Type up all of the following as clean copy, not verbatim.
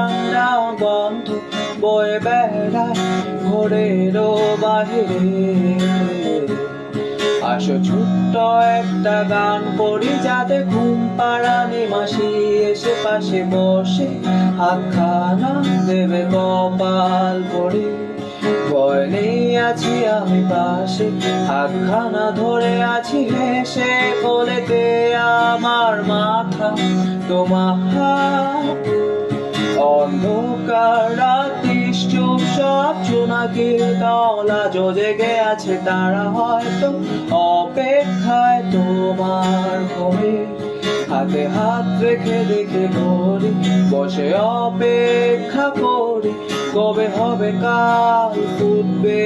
ঠান্ডা গন্ধ বয়ে বেড়ায় ঘোরেরও বাহিরে। আসো ছোট্ট একটা গান করি, যাতে ঘুম পাড়ানি মাসি এসে পাশে বসে হাতখানা দেবে কপাল পরে। ভয় নেই আছি আমি পাশে, হাতখানা ধরে আছি হেসে, কোলেতে আমার মাথা তোমার। অন্ধকার রাত নিশ্চুপ সব জোনাকির দলা জেগে আছে, তারা হয়তো অপেক্ষায় তোমার ঘরে। হাতে হাত রেখে দেখে ঘড়ি বসে অপেক্ষা করি, কবে হবে কাল ফুটবে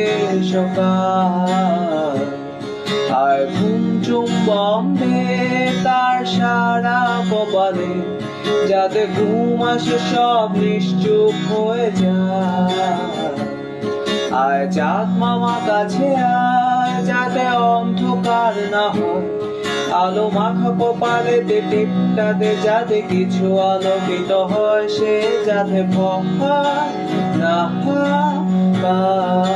সকাল। আয় ঘুম চুম্বনে তার সারা কপালে, যাতে ঘুম আসে সব নিশ্চুপ হয়ে যায়। আয় চাঁদ মামা কাছে আয়, যাতে অন্ধকার না হয়, আলো মাখা কপালেতে টিপটাতে যাতে কিছু আলোকিত হয়, সে যাতে ভয় না পায়।